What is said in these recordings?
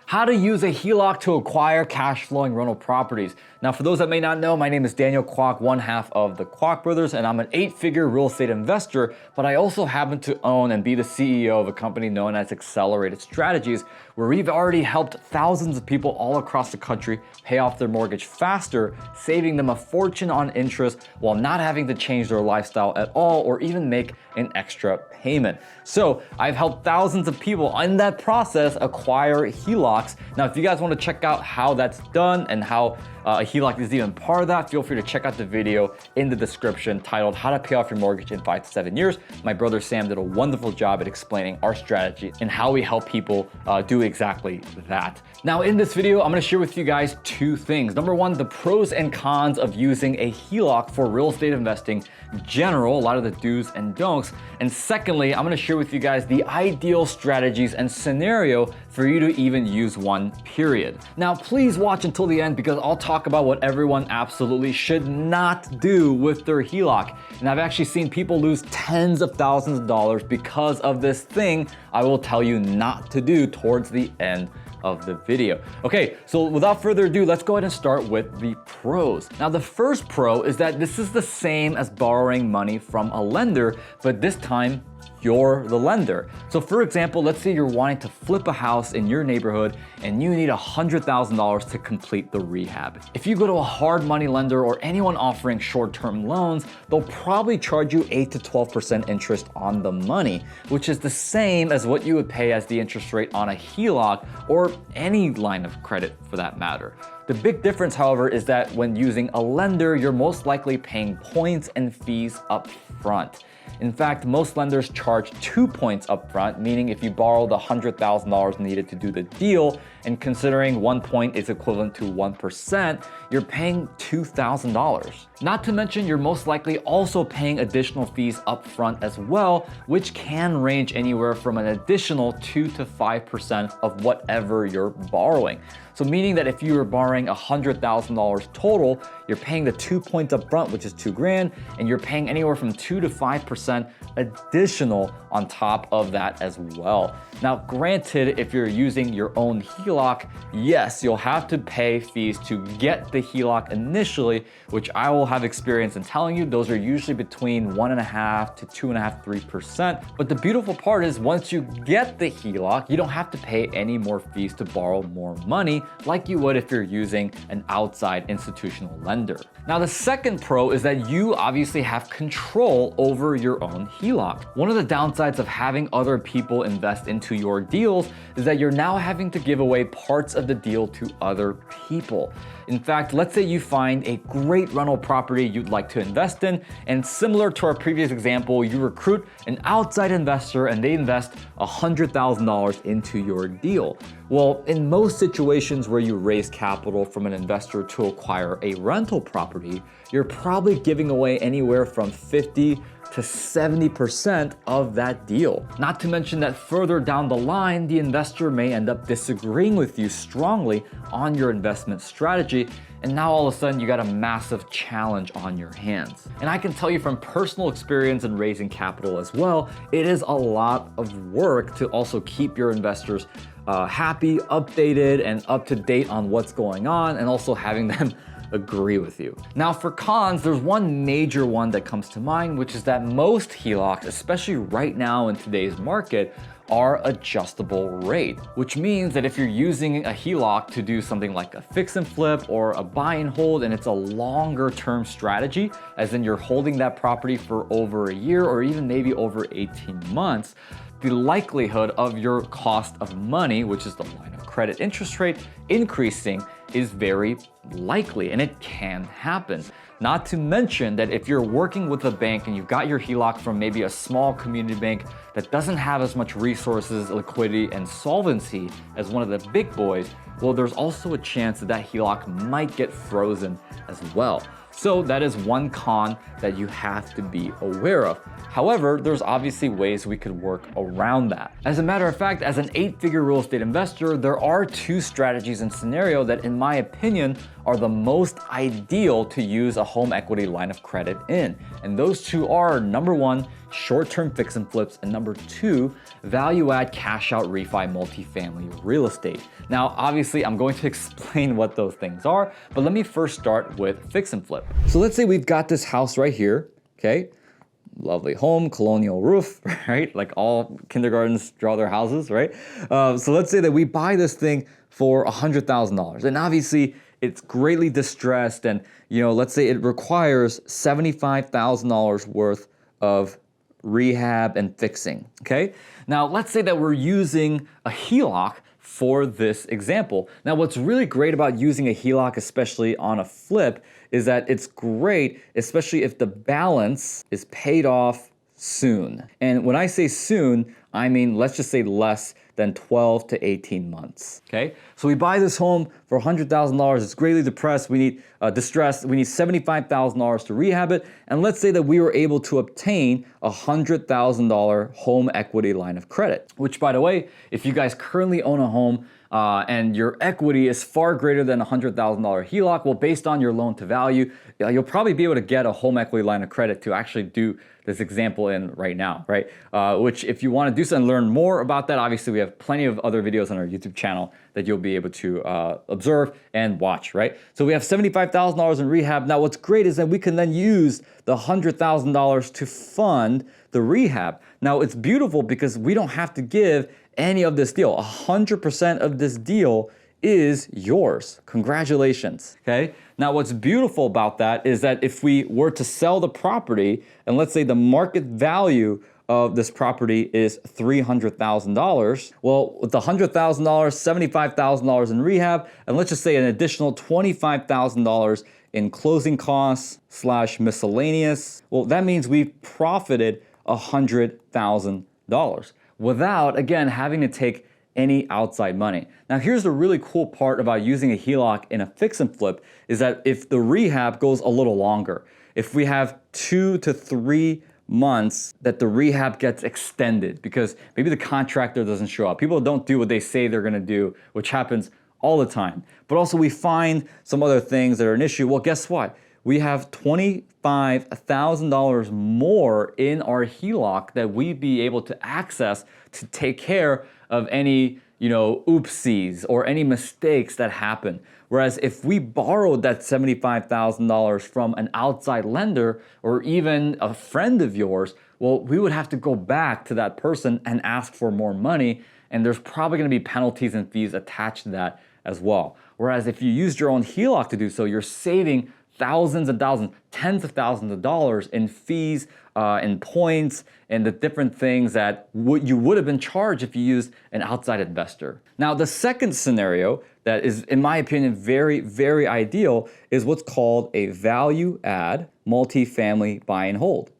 How to use a HELOC to acquire cash flowing rental properties. Now, for those that may not know, my name is Daniel Kwak, one half of the Kwak Brothers, and I'm an 8-figure real estate investor, but I also happen to own and be the CEO of a company known as Accelerated Strategies, where we've already helped thousands of people all across the country pay off their mortgage faster, saving them a fortune on interest while not having to change their lifestyle at all or even make an extra payment. So I've helped thousands of people in that process acquire HELOCs. Now, if you guys want to check out how that's done and how a HELOC is even part of that, feel free to check out the video in the description titled How to Pay Off Your Mortgage in 5 to 7 Years. My brother Sam did a wonderful job at explaining our strategy and how we help people do exactly that. Now, in this video, I'm going to share with you guys 2 things. Number 1, the pros and cons of using a HELOC for real estate investing in general, a lot of the do's and don'ts. And secondly, I'm going to share with you guys the ideal strategies and scenario for you to even use one, period. Now, please watch until the end because I'll talk about what everyone absolutely should not do with their HELOC. And I've actually seen people lose tens of thousands of dollars because of this thing I will tell you not to do towards the end of the video. Okay, so without further ado, let's go ahead and start with the pros. Now, the first pro is that this is the same as borrowing money from a lender, but this time you're the lender. So for example, let's say you're wanting to flip a house in your neighborhood and you need $100,000 to complete the rehab. If you go to a hard money lender or anyone offering short-term loans, they'll probably charge you 8 to 12% interest on the money, which is the same as what you would pay as the interest rate on a HELOC or any line of credit for that matter. The big difference, however, is that when using a lender, you're most likely paying points and fees up front. In fact, most lenders charge 2 points up front, meaning if you borrowed $100,000 needed to do the deal, and considering 1 point is equivalent to 1%, you're paying $2,000. Not to mention, you're most likely also paying additional fees up front as well, which can range anywhere from an additional 2 to 5% of whatever you're borrowing. So meaning that if you are borrowing $100,000 total, you're paying the 2 points up front, which is $2,000, and you're paying anywhere from 2 to 5% additional on top of that as well. Now, granted, if you're using your own HELOC, yes, you'll have to pay fees to get the HELOC initially, which I will have experience in telling you, those are usually between 1.5 to 2.5, 3%. But the beautiful part is once you get the HELOC, you don't have to pay any more fees to borrow more money like you would if you're using an outside institutional lender. Now, the second pro is that you obviously have control over your own HELOC. One of the downsides of having other people invest into your deals is that you're now having to give away parts of the deal to other people. In fact, let's say you find a great rental property you'd like to invest in, and similar to our previous example, you recruit an outside investor and they invest $100,000 into your deal. Well, in most situations where you raise capital from an investor to acquire a rental property, you're probably giving away anywhere from 50 to 70% of that deal. Not to mention that further down the line, the investor may end up disagreeing with you strongly on your investment strategy, and now all of a sudden you got a massive challenge on your hands. And I can tell you from personal experience in raising capital as well, it is a lot of work to also keep your investors happy, updated, and up to date on what's going on, and also having them agree with you. Now, for cons, there's one major one that comes to mind, which is that most HELOCs, especially right now in today's market, are adjustable rate, which means that if you're using a HELOC to do something like a fix and flip or a buy and hold, and it's a longer term strategy, as in you're holding that property for over a year or even maybe over 18 months, the likelihood of your cost of money, which is the line of credit interest rate, increasing is very likely, and it can happen. Not to mention that if you're working with a bank and you've got your HELOC from maybe a small community bank that doesn't have as much resources, liquidity, and solvency as one of the big boys, well, there's also a chance that that HELOC might get frozen as well. So that is one con that you have to be aware of. However, there's obviously ways we could work around that. As a matter of fact, as an 8-figure real estate investor, there are 2 strategies and scenarios that, in my opinion, are the most ideal to use a home equity line of credit in. And those two are, number one, short-term fix and flips, and number two, value-add cash-out refi multifamily real estate. Now, obviously, I'm going to explain what those things are, but let me first start with fix and flip. So let's say we've got this house right here, okay? Lovely home, colonial roof, right? Like all kindergartens draw their houses, right? So let's say that we buy this thing for $100,000, and obviously it's greatly distressed, and let's say it requires $75,000 worth of rehab and fixing, okay? Now, let's say that we're using a HELOC for this example. Now, what's really great about using a HELOC, especially on a flip, is that it's great, especially if the balance is paid off soon. And when I say soon, I mean, let's just say less than 12 to 18 months, okay? So we buy this home for $100,000, it's greatly distressed, we need $75,000 to rehab it, and let's say that we were able to obtain a $100,000 home equity line of credit, which, by the way, if you guys currently own a home and your equity is far greater than a $100,000 HELOC, well, based on your loan to value, you'll probably be able to get a home equity line of credit to actually do this example in right now, right? Which, if you want to do so and learn more about that, obviously we have plenty of other videos on our YouTube channel that you'll be able to observe and watch, right? So we have $75,000 in rehab. Now, what's great is that we can then use the $100,000 to fund the rehab. Now, it's beautiful because we don't have to give any of this deal. 100% of this deal is yours. Congratulations, okay? Now, what's beautiful about that is that if we were to sell the property, and let's say the market value of this property is $300,000, well, with the $100,000, $75,000 in rehab, and let's just say an additional $25,000 in closing costs / miscellaneous, well, that means we've profited $100,000 without, again, having to take any outside money. Now, here's the really cool part about using a HELOC in a fix and flip is that if the rehab goes a little longer, if we have 2 to 3 months that the rehab gets extended because maybe the contractor doesn't show up, people don't do what they say they're gonna do, which happens all the time. But also we find some other things that are an issue. Well, guess what? We have $25,000 more in our HELOC that we'd be able to access to take care of any, oopsies or any mistakes that happen. Whereas if we borrowed that $75,000 from an outside lender or even a friend of yours, well, we would have to go back to that person and ask for more money, and there's probably gonna be penalties and fees attached to that as well. Whereas if you used your own HELOC to do so, you're saving thousands and thousands, tens of thousands of dollars in fees, in points, and the different things that you would have been charged if you used an outside investor. Now, the second scenario that is, in my opinion, very, very ideal is what's called a value add multifamily buy and hold.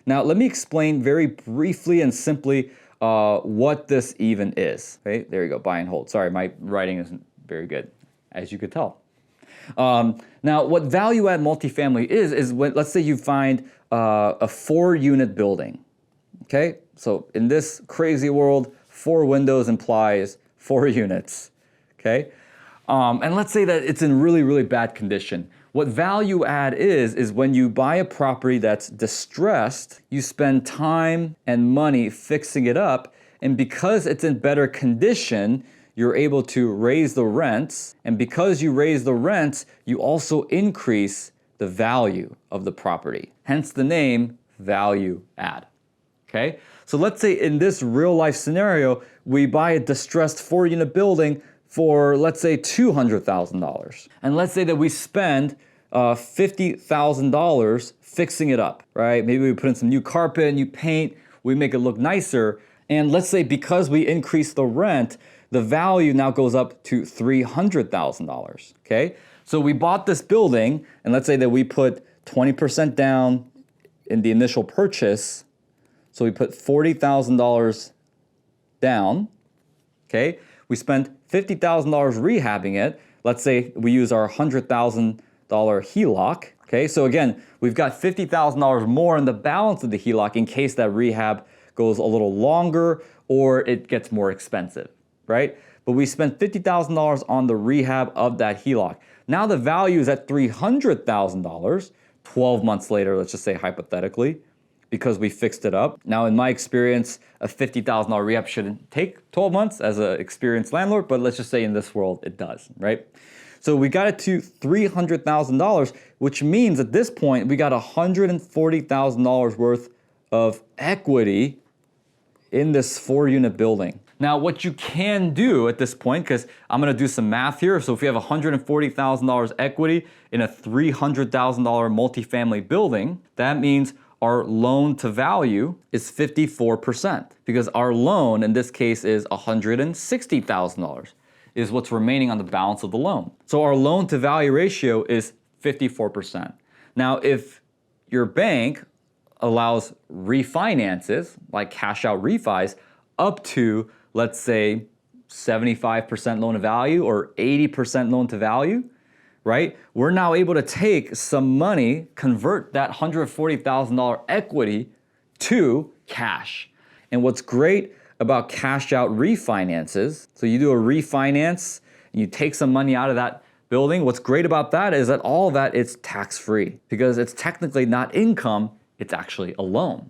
Now, let me explain very briefly and simply what this even is. Okay, there you go, buy and hold. Sorry, my writing isn't very good, as you could tell. Now, what value add multifamily is when, let's say you find a 4-unit building, okay? So in this crazy world, 4 windows implies 4 units, okay? And let's say that it's in really, really bad condition. What value add is when you buy a property that's distressed, you spend time and money fixing it up, and because it's in better condition, you're able to raise the rents, and because you raise the rents, you also increase the value of the property. Hence the name value add, okay? So let's say in this real life scenario, we buy a distressed 4-unit building for, let's say, $200,000. And let's say that we spend $50,000 fixing it up, right? Maybe we put in some new carpet, new paint, we make it look nicer. And let's say because we increase the rent, the value now goes up to $300,000, okay? So we bought this building, and let's say that we put 20% down in the initial purchase. So we put $40,000 down, okay? We spent $50,000 rehabbing it. Let's say we use our $100,000 HELOC, okay? So again, we've got $50,000 more in the balance of the HELOC in case that rehab goes a little longer or it gets more expensive, right? but we spent $50,000 on the rehab of that HELOC. Now the value is at $300,000, 12 months later, let's just say hypothetically, because we fixed it up. Now, in my experience, a $50,000 rehab shouldn't take 12 months as an experienced landlord, but let's just say in this world it does, right? So we got it to $300,000, which means at this point we got $140,000 worth of equity in this 4-unit building. Now, what you can do at this point, because I'm gonna do some math here. So if we have $140,000 equity in a $300,000 multifamily building, that means our loan to value is 54%, because our loan in this case is $160,000 is what's remaining on the balance of the loan. So our loan to value ratio is 54%. Now, if your bank allows refinances, like cash out refis, up to, let's say, 75% loan to value or 80% loan to value, right? We're now able to take some money, convert that $140,000 equity to cash. And what's great about cash out refinances, so you do a refinance and you take some money out of that building, what's great about that is that all of that is tax-free because it's technically not income, it's actually a loan.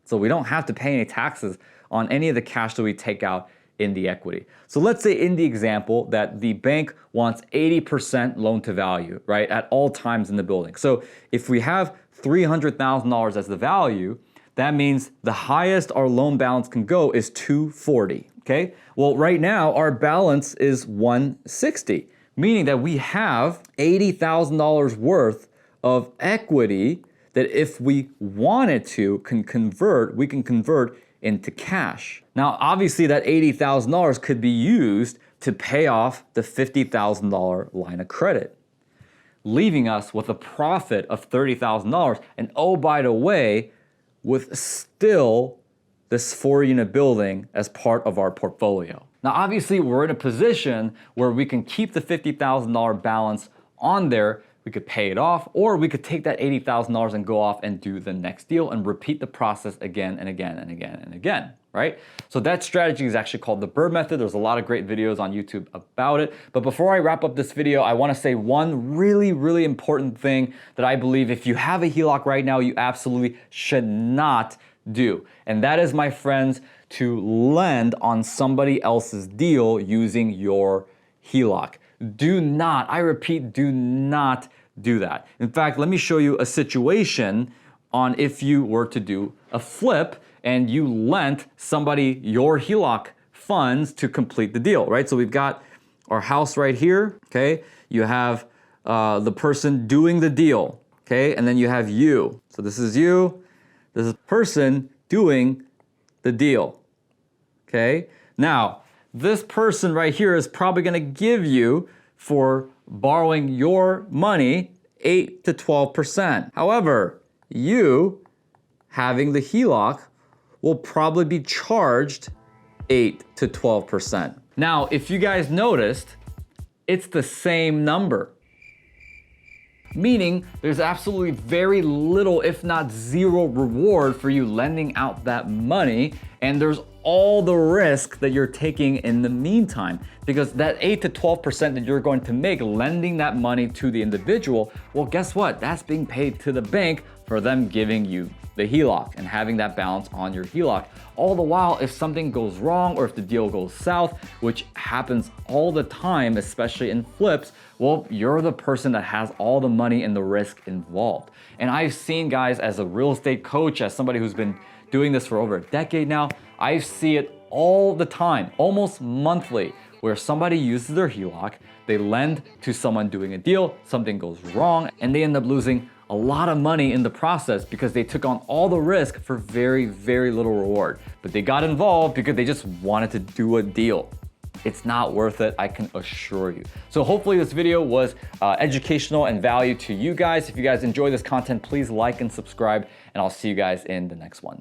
So we don't have to pay any taxes on any of the cash that we take out in the equity. So let's say in the example that the bank wants 80% loan to value, right, at all times in the building. So if we have $300,000 as the value, that means the highest our loan balance can go is $240, okay? Well, right now our balance is $160, meaning that we have $80,000 worth of equity that if we wanted to we can convert into cash. Now, obviously that $80,000 could be used to pay off the $50,000 line of credit, leaving us with a profit of $30,000. And oh, by the way, with still this 4-unit building as part of our portfolio. Now, obviously we're in a position where we can keep the $50,000 balance on there. We could pay it off, or we could take that $80,000 and go off and do the next deal and repeat the process again and again and again and again, right? So that strategy is actually called the Bird Method. There's a lot of great videos on YouTube about it. But before I wrap up this video, I wanna say one really, really important thing that I believe if you have a HELOC right now, you absolutely should not do. And that is, my friends, to lend on somebody else's deal using your HELOC. Do not, I repeat, do not do that. In fact, let me show you a situation on if you were to do a flip and you lent somebody your HELOC funds to complete the deal, right? So we've got our house right here, okay? You have the person doing the deal, okay? And then you have you. So this is you, this is the person doing the deal, okay? Now, this person right here is probably gonna give you, for borrowing your money, 8 to 12%. However, you, having the HELOC, will probably be charged 8 to 12%. Now, if you guys noticed, it's the same number. Meaning there's absolutely very little, if not zero, reward for you lending out that money, and there's all the risk that you're taking in the meantime, because that 8 to 12% that you're going to make lending that money to the individual, well, guess what? That's being paid to the bank for them giving you the HELOC and having that balance on your HELOC. All the while, if something goes wrong or if the deal goes south, which happens all the time, especially in flips, well, you're the person that has all the money and the risk involved. And I've seen, guys, as a real estate coach, as somebody who's been doing this for over a decade now, I see it all the time, almost monthly, where somebody uses their HELOC, they lend to someone doing a deal, something goes wrong, and they end up losing a lot of money in the process because they took on all the risk for very, very little reward. But they got involved because they just wanted to do a deal. It's not worth it, I can assure you. So hopefully this video was educational and value to you guys. If you guys enjoy this content, please like and subscribe, and I'll see you guys in the next one.